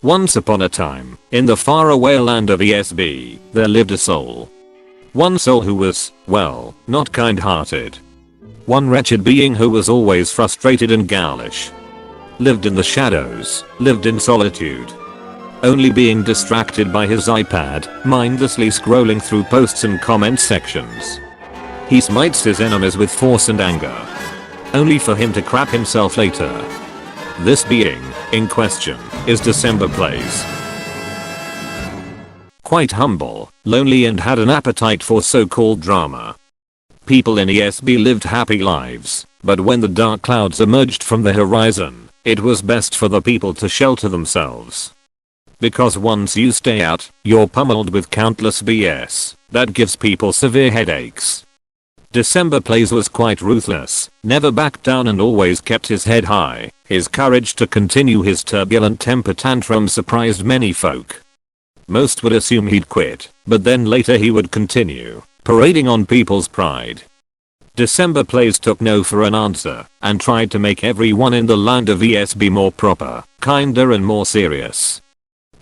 Once upon a time, in the faraway land of ESB, there lived a soul. One soul who was, well, not kind-hearted. One wretched being who was always frustrated and ghoulish. Lived in the shadows, lived in solitude. Only being distracted by his iPad, mindlessly scrolling through posts and comment sections. He smites his enemies with force and anger. Only for him to crap himself later. This being, in question, is DecemberPlayz. Quite humble, lonely and had an appetite for so-called drama. People in ESB lived happy lives, but when the dark clouds emerged from the horizon, it was best for the people to shelter themselves. Because once you stay out, you're pummeled with countless BS that gives people severe headaches. DecemberPlayz was quite ruthless, never backed down and always kept his head high. His courage to continue his turbulent temper tantrum surprised many folk. Most would assume he'd quit, but then later he would continue, parading on people's pride. DecemberPlayz took no for an answer, and tried to make everyone in the land of ESB more proper, kinder and more serious.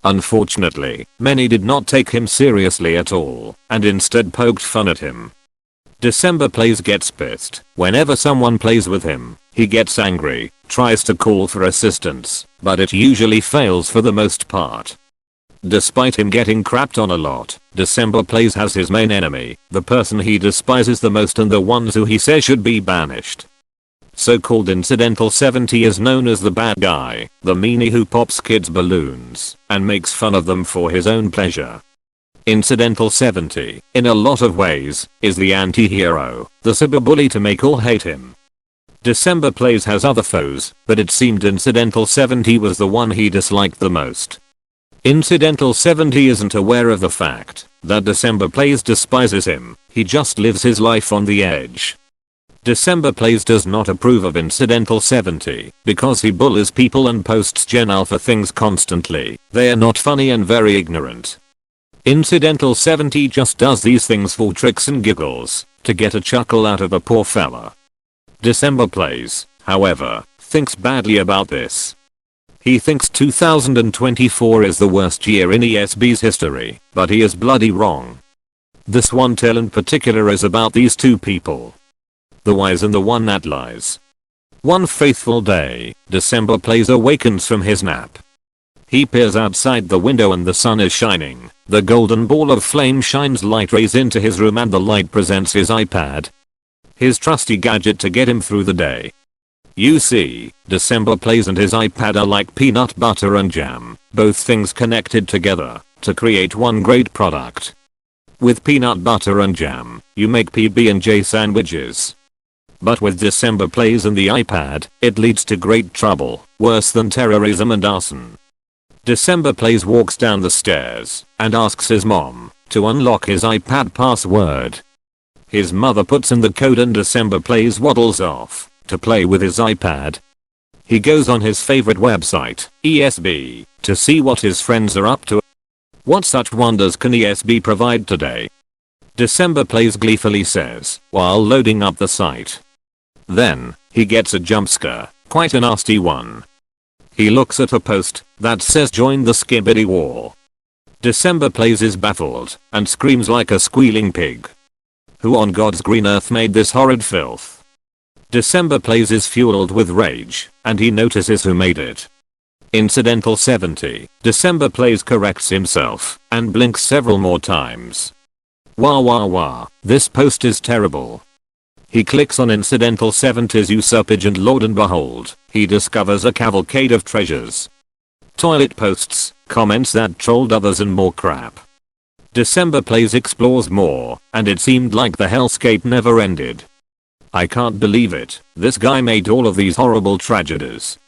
Unfortunately, many did not take him seriously at all, and instead poked fun at him. DecemberPlayz gets pissed whenever someone plays with him. He gets angry, tries to call for assistance, but it usually fails for the most part. Despite him getting crapped on a lot, DecemberPlayz has his main enemy, the person he despises the most and the ones who he says should be banished. So-called Incidental 70 is known as the bad guy, the meanie who pops kids' balloons and makes fun of them for his own pleasure. Incidental 70, in a lot of ways, is the anti-hero, the cyberbully to make all hate him. DecemberPlayz has other foes, but it seemed Incidental 70 was the one he disliked the most. Incidental 70 isn't aware of the fact that DecemberPlayz despises him, he just lives his life on the edge. DecemberPlayz does not approve of Incidental 70 because he bullies people and posts Gen Alpha things constantly. They are not funny and very ignorant. Incidental 70 just does these things for tricks and giggles, to get a chuckle out of a poor fella. DecemberPlayz, however, thinks badly about this. He thinks 2024 is the worst year in ESB's history, but he is bloody wrong. This one tale in particular is about these two people. The wise and the one that lies. One faithful day, DecemberPlayz awakens from his nap. He peers outside the window and the sun is shining. The golden ball of flame shines light rays into his room and the light presents his iPad. His trusty gadget to get him through the day. You see, DecemberPlayz and his iPad are like peanut butter and jam, both things connected together to create one great product. With peanut butter and jam, you make PB&J sandwiches. But with DecemberPlayz and the iPad, it leads to great trouble, worse than terrorism and arson. DecemberPlayz walks down the stairs and asks his mom to unlock his iPad password. His mother puts in the code and DecemberPlayz waddles off to play with his iPad. He goes on his favorite website, ESB, to see what his friends are up to. What such wonders can ESB provide today? DecemberPlayz gleefully says while loading up the site. Then, he gets a jump scare, quite a nasty one. He looks at a post that says join the Skibbity War. DecemberPlayz is baffled and screams like a squealing pig. Who on God's green earth made this horrid filth? DecemberPlayz is fueled with rage and he notices who made it. Incidental 70, DecemberPlayz corrects himself and blinks several more times. Wah wah wah, this post is terrible. He clicks on Incidental 70's usurpage and lo and behold, he discovers a cavalcade of treasures. Toilet posts, comments that trolled others and more crap. DecemberPlayz explores more, and it seemed like the hellscape never ended. I can't believe it, this guy made all of these horrible tragedies.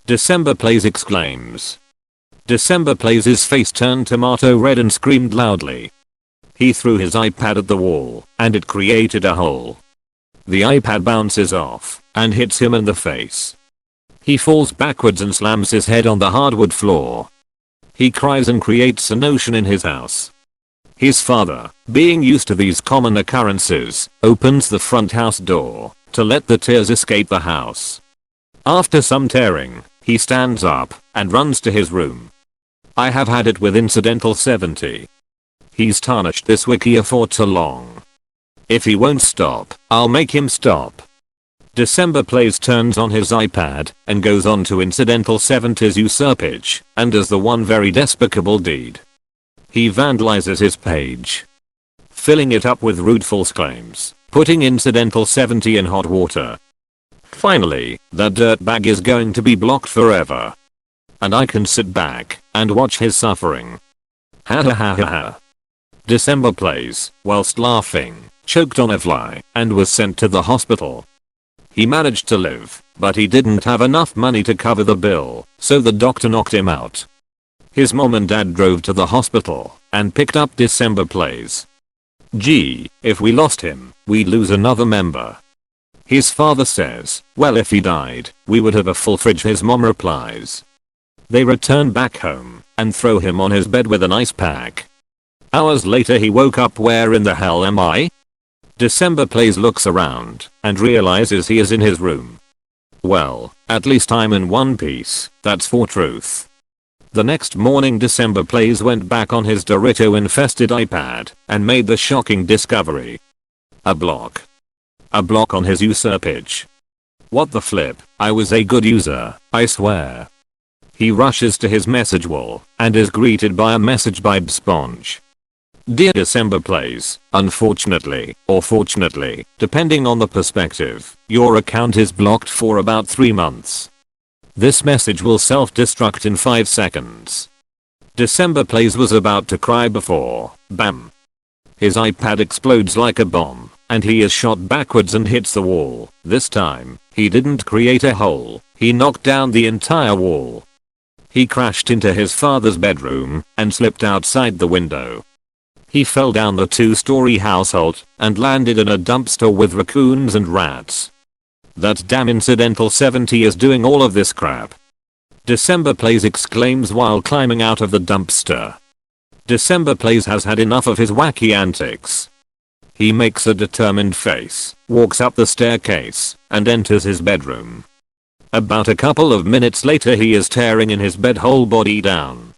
DecemberPlayz exclaims. DecemberPlayz's face turned tomato red and screamed loudly. He threw his iPad at the wall, and it created a hole. The iPad bounces off and hits him in the face. He falls backwards and slams his head on the hardwood floor. He cries and creates an ocean in his house. His father, being used to these common occurrences, opens the front house door to let the tears escape the house. After some tearing, he stands up and runs to his room. I have had it with incidental 70. He's tarnished this wiki for too long. If he won't stop, I'll make him stop. DecemberPlayz turns on his iPad and goes on to incidental 70's usurpage and does the one very despicable deed. He vandalizes his page, filling it up with rude false claims, putting incidental 70 in hot water. Finally, that dirtbag is going to be blocked forever. And I can sit back and watch his suffering. Ha ha ha ha ha. DecemberPlayz, whilst laughing, choked on a fly and was sent to the hospital. He managed to live, but he didn't have enough money to cover the bill, so the doctor knocked him out. His mom and dad drove to the hospital and picked up DecemberPlayz. Gee, if we lost him, we'd lose another member. His father says, well, if he died, we would have a full fridge. His mom replies. They return back home and throw him on his bed with an ice pack. Hours later he woke up. Where in the hell am I? DecemberPlayz looks around and realizes he is in his room. Well, at least I'm in one piece, that's for truth. The next morning DecemberPlayz went back on his Dorito-infested iPad and made the shocking discovery. A block. A block on his usurpage. What the flip, I was a good user, I swear. He rushes to his message wall and is greeted by a message by Sponge. Dear DecemberPlayz, unfortunately, or fortunately, depending on the perspective, your account is blocked for about 3 months. This message will self-destruct in 5 seconds. DecemberPlayz was about to cry before, bam. His iPad explodes like a bomb, and he is shot backwards and hits the wall. This time, he didn't create a hole, he knocked down the entire wall. He crashed into his father's bedroom and slipped outside the window. He fell down the 2-story household and landed in a dumpster with raccoons and rats. That damn incidental 70 is doing all of this crap. DecemberPlayz exclaims while climbing out of the dumpster. DecemberPlayz has had enough of his wacky antics. He makes a determined face, walks up the staircase, and enters his bedroom. About a couple of minutes later he is tearing in his bed, whole body down.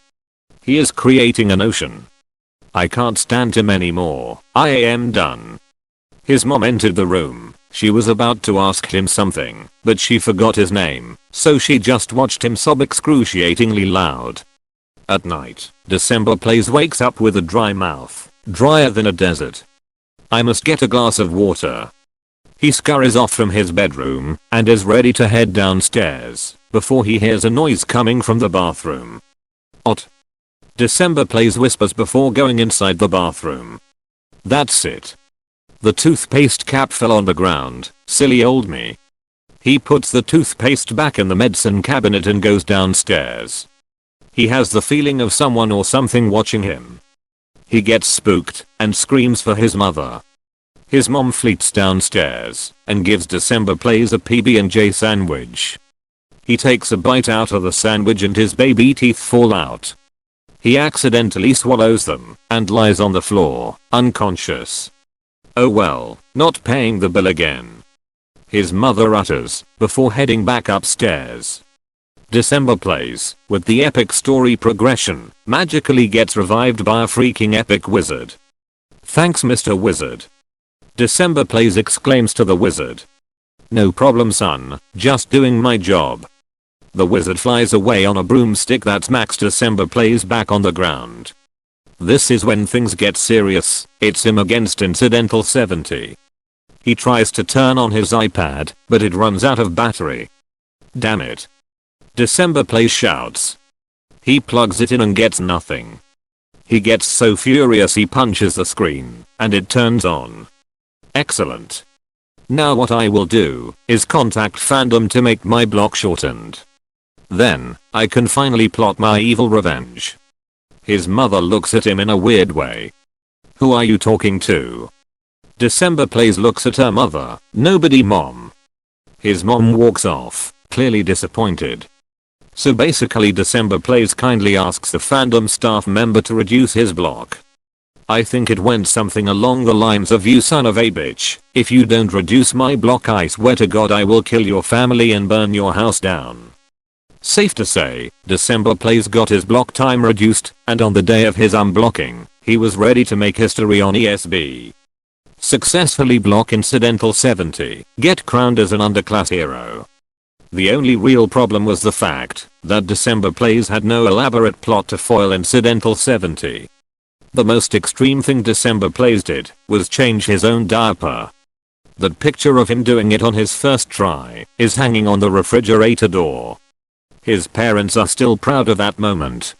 He is creating an ocean. I can't stand him anymore. I am done. His mom entered the room. She was about to ask him something, but she forgot his name, so she just watched him sob excruciatingly loud. At night, DecemberPlayz wakes up with a dry mouth, drier than a desert. I must get a glass of water. He scurries off from his bedroom and is ready to head downstairs before he hears a noise coming from the bathroom. What? DecemberPlayz whispers before going inside the bathroom. That's it. The toothpaste cap fell on the ground, silly old me. He puts the toothpaste back in the medicine cabinet and goes downstairs. He has the feeling of someone or something watching him. He gets spooked and screams for his mother. His mom fleets downstairs and gives DecemberPlayz a PB&J sandwich. He takes a bite out of the sandwich and his baby teeth fall out. He accidentally swallows them and lies on the floor, unconscious. Oh well, not paying the bill again. His mother utters before heading back upstairs. DecemberPlayz, with the epic story progression, magically gets revived by a freaking epic wizard. Thanks, Mr. Wizard. DecemberPlayz exclaims to the wizard. No problem, son, just doing my job. The wizard flies away on a broomstick that smacks DecemberPlayz back on the ground. This is when things get serious. It's him against incidental 70. He tries to turn on his iPad, but it runs out of battery. Damn it. DecemberPlayz shouts. He plugs it in and gets nothing. He gets so furious he punches the screen, and it turns on. Excellent. Now what I will do is contact fandom to make my block shortened. Then, I can finally plot my evil revenge. His mother looks at him in a weird way. Who are you talking to? DecemberPlayz looks at her mother. Nobody, mom. His mom walks off, clearly disappointed. So basically DecemberPlayz kindly asks the fandom staff member to reduce his block. I think it went something along the lines of, you son of a bitch, if you don't reduce my block I swear to God I will kill your family and burn your house down. Safe to say, DecemberPlayz got his block time reduced, and on the day of his unblocking, he was ready to make history on ESB. Successfully block Incidental 70, get crowned as an underclass hero. The only real problem was the fact that DecemberPlayz had no elaborate plot to foil Incidental 70. The most extreme thing DecemberPlayz did was change his own diaper. That picture of him doing it on his first try is hanging on the refrigerator door. His parents are still proud of that moment.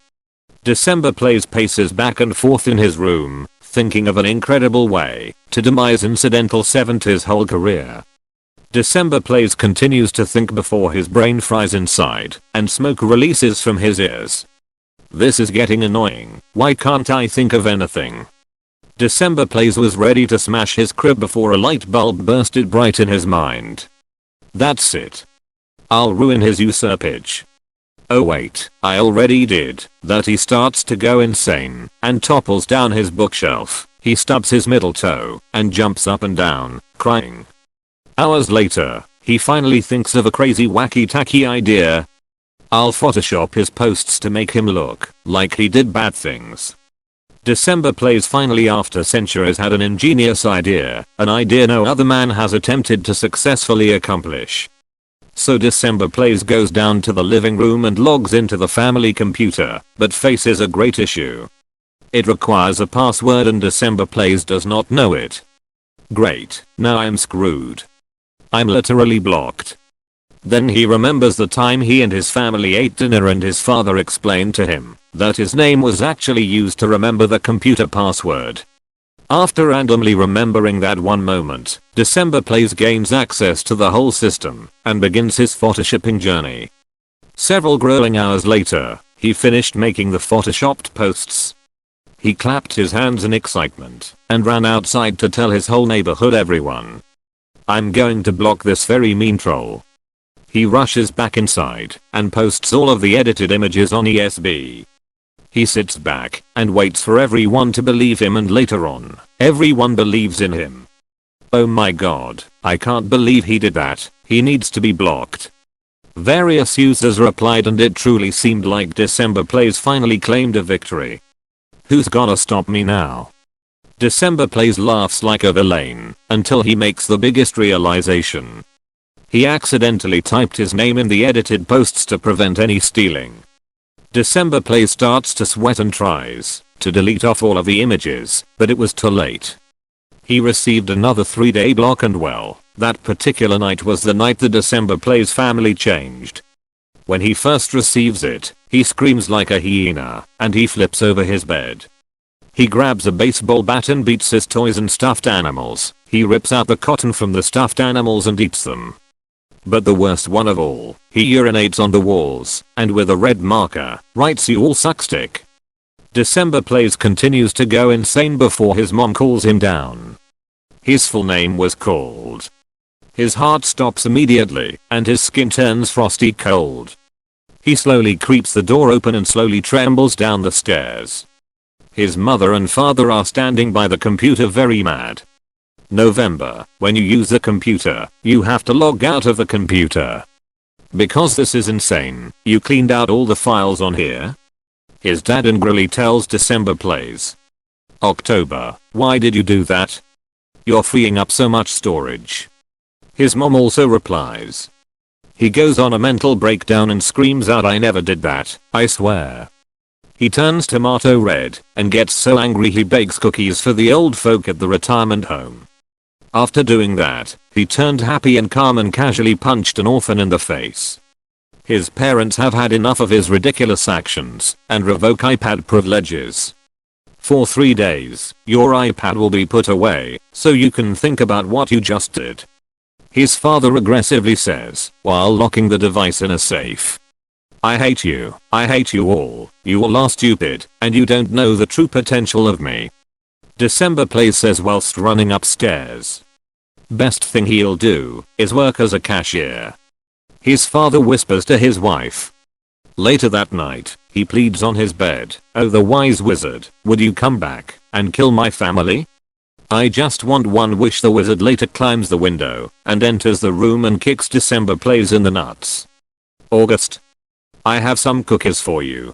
DecemberPlayz paces back and forth in his room, thinking of an incredible way to demise Incidental 70's whole career. DecemberPlayz continues to think before his brain fries inside and smoke releases from his ears. This is getting annoying. Why can't I think of anything? DecemberPlayz was ready to smash his crib before a light bulb bursted bright in his mind. That's it. I'll ruin his usurpage. Oh wait, I already did. That he starts to go insane and topples down his bookshelf. He stubs his middle toe and jumps up and down, crying. Hours later, he finally thinks of a crazy wacky tacky idea. I'll Photoshop his posts to make him look like he did bad things. DecemberPlayz finally after centuries had an ingenious idea, an idea no other man has attempted to successfully accomplish. So DecemberPlayz goes down to the living room and logs into the family computer, but faces a great issue. It requires a password and DecemberPlayz does not know it. Great, now I'm screwed. I'm literally blocked. Then he remembers the time he and his family ate dinner and his father explained to him that his name was actually used to remember the computer password. After randomly remembering that one moment, DecemberPlayz gains access to the whole system and begins his photoshopping journey. Several grueling hours later, he finished making the photoshopped posts. He clapped his hands in excitement and ran outside to tell his whole neighborhood everyone. I'm going to block this very mean troll. He rushes back inside and posts all of the edited images on ESB. He sits back and waits for everyone to believe him and later on, everyone believes in him. Oh my god, I can't believe he did that, he needs to be blocked. Various users replied and it truly seemed like DecemberPlayz finally claimed a victory. Who's gonna stop me now? DecemberPlayz laughs like a villain until he makes the biggest realization. He accidentally typed his name in the edited posts to prevent any stealing. DecemberPlayz starts to sweat and tries to delete off all of the images, but it was too late. He received another 3-day block and well, that particular night was the night the DecemberPlayz family changed. When he first receives it, he screams like a hyena and he flips over his bed. He grabs a baseball bat and beats his toys and stuffed animals. He rips out the cotton from the stuffed animals and eats them. But the worst one of all, he urinates on the walls and with a red marker writes "You all suck stick." DecemberPlayz continues to go insane before his mom calls him down. His full name was called. His heart stops immediately and his skin turns frosty cold. He slowly creeps the door open and slowly trembles down the stairs. His mother and father are standing by the computer very mad. November, when you use the computer, you have to log out of the computer. Because this is insane, you cleaned out all the files on here? His dad angrily tells DecemberPlayz. October, why did you do that? You're freeing up so much storage. His mom also replies. He goes on a mental breakdown and screams out, I never did that, I swear. He turns tomato red and gets so angry he bakes cookies for the old folk at the retirement home. After doing that, he turned happy and calm and casually punched an orphan in the face. His parents have had enough of his ridiculous actions and revoke iPad privileges. For 3 days, your iPad will be put away so you can think about what you just did. His father aggressively says while locking the device in a safe. I hate you all, you all are stupid and you don't know the true potential of me. DecemberPlayz says whilst running upstairs. Best thing he'll do is work as a cashier. His father whispers to his wife. Later that night, he pleads on his bed, oh the wise wizard, would you come back and kill my family? I just want one wish. The wizard later climbs the window and enters the room and kicks DecemberPlayz in the nuts. August. I have some cookies for you.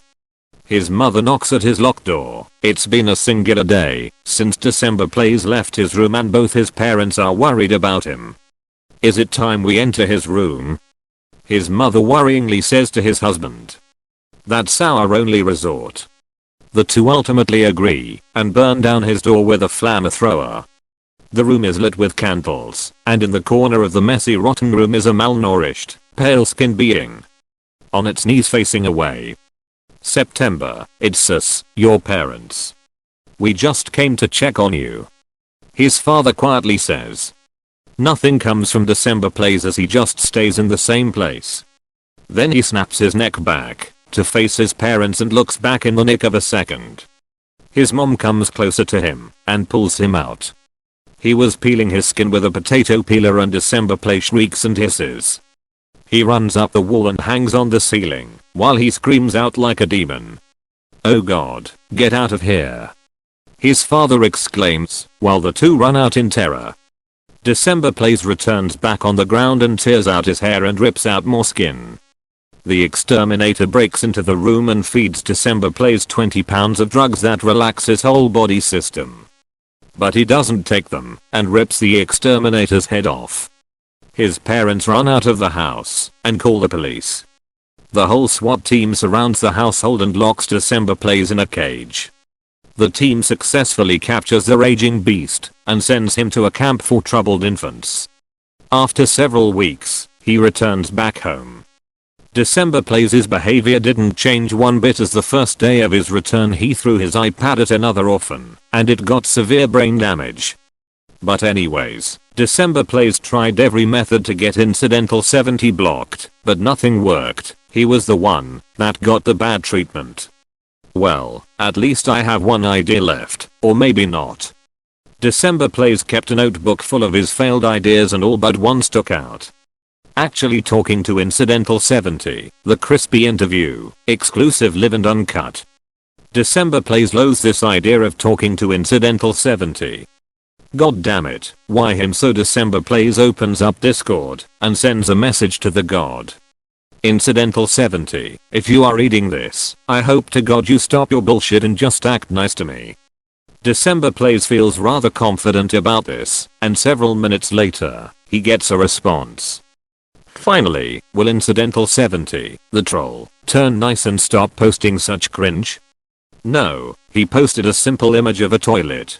His mother knocks at his locked door. It's been a singular day since DecemberPlayz left his room and both his parents are worried about him. Is it time we enter his room? His mother worryingly says to his husband. That's our only resort. The two ultimately agree and burn down his door with a flamethrower. The room is lit with candles, and in the corner of the messy rotten room is a malnourished, pale-skinned being. On its knees facing away. September, it's us, your parents. We just came to check on you. His father quietly says. Nothing comes from DecemberPlayz as he just stays in the same place. Then he snaps his neck back to face his parents and looks back in the nick of a second. His mom comes closer to him and pulls him out. He was peeling his skin with a potato peeler and DecemberPlayz shrieks and hisses. He runs up the wall and hangs on the ceiling while he screams out like a demon. Oh God, get out of here. His father exclaims while the two run out in terror. DecemberPlayz returns back on the ground and tears out his hair and rips out more skin. The exterminator breaks into the room and feeds DecemberPlayz 20 pounds of drugs that relax his whole body system. But he doesn't take them and rips the exterminator's head off. His parents run out of the house and call the police. The whole SWAT team surrounds the household and locks DecemberPlayz in a cage. The team successfully captures the raging beast and sends him to a camp for troubled infants. After several weeks, he returns back home. DecemberPlayz's behavior didn't change one bit as the first day of his return he threw his iPad at another orphan, and it got severe brain damage. But anyways, DecemberPlayz tried every method to get Incidental 70 blocked, but nothing worked. He was the one that got the bad treatment. Well, at least I have one idea left, or maybe not. DecemberPlayz kept a notebook full of his failed ideas and all but one stuck out. Actually talking to Incidental 70, the crispy interview, exclusive live and uncut. DecemberPlayz loathes this idea of talking to Incidental 70. God damn it, why him? So DecemberPlayz opens up Discord and sends a message to the god. Incidental 70, if you are reading this, I hope to God you stop your bullshit and just act nice to me. DecemberPlayz feels rather confident about this, and several minutes later, he gets a response. Finally, will Incidental 70, the troll, turn nice and stop posting such cringe? No, he posted a simple image of a toilet.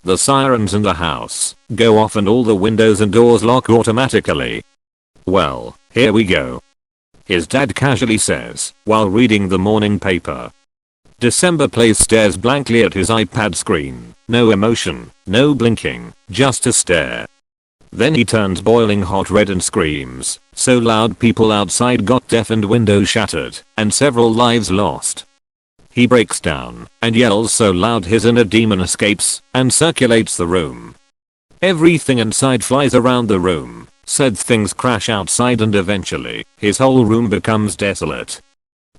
The sirens in the house go off and all the windows and doors lock automatically. Well, here we go. His dad casually says, while reading the morning paper. DecemberPlayz stares blankly at his iPad screen, no emotion, no blinking, just a stare. Then he turns boiling hot red and screams, so loud people outside got deaf and windows shattered, and several lives lost. He breaks down and yells so loud his inner demon escapes and circulates the room. Everything inside flies around the room. Said things crash outside and eventually, his whole room becomes desolate.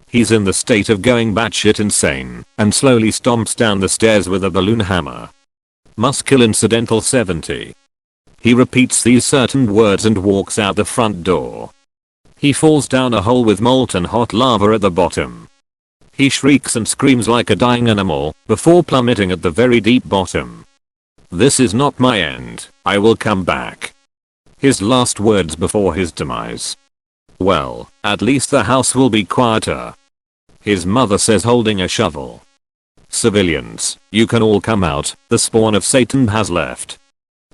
He's in the state of going batshit insane and slowly stomps down the stairs with a balloon hammer. Must kill Incidental 70. He repeats these certain words and walks out the front door. He falls down a hole with molten hot lava at the bottom. He shrieks and screams like a dying animal before plummeting at the very deep bottom. This is not my end, I will come back. His last words before his demise. Well, at least the house will be quieter. His mother says holding a shovel. Civilians, you can all come out, the spawn of Satan has left.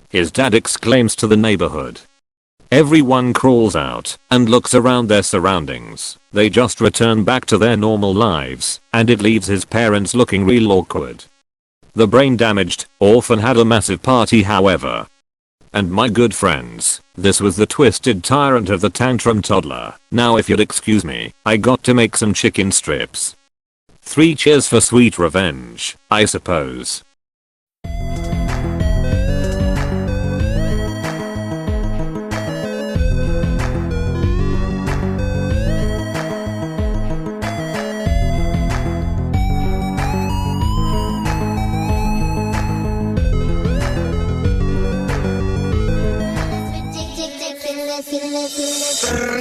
His dad exclaims to the neighborhood. Everyone crawls out and looks around their surroundings. They just return back to their normal lives, and it leaves his parents looking real awkward. The brain damaged orphan had a massive party however. And my good friends, this was the twisted tyrant of the tantrum toddler. Now if you'd excuse me, I got to make some chicken strips. 3 cheers for sweet revenge, I suppose.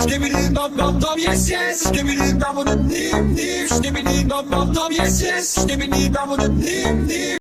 Give me this nom nom nom yes yes. Skibbity bum nim nim. Skibbity nom nom nom yes yes. Skibbity bum nim nim.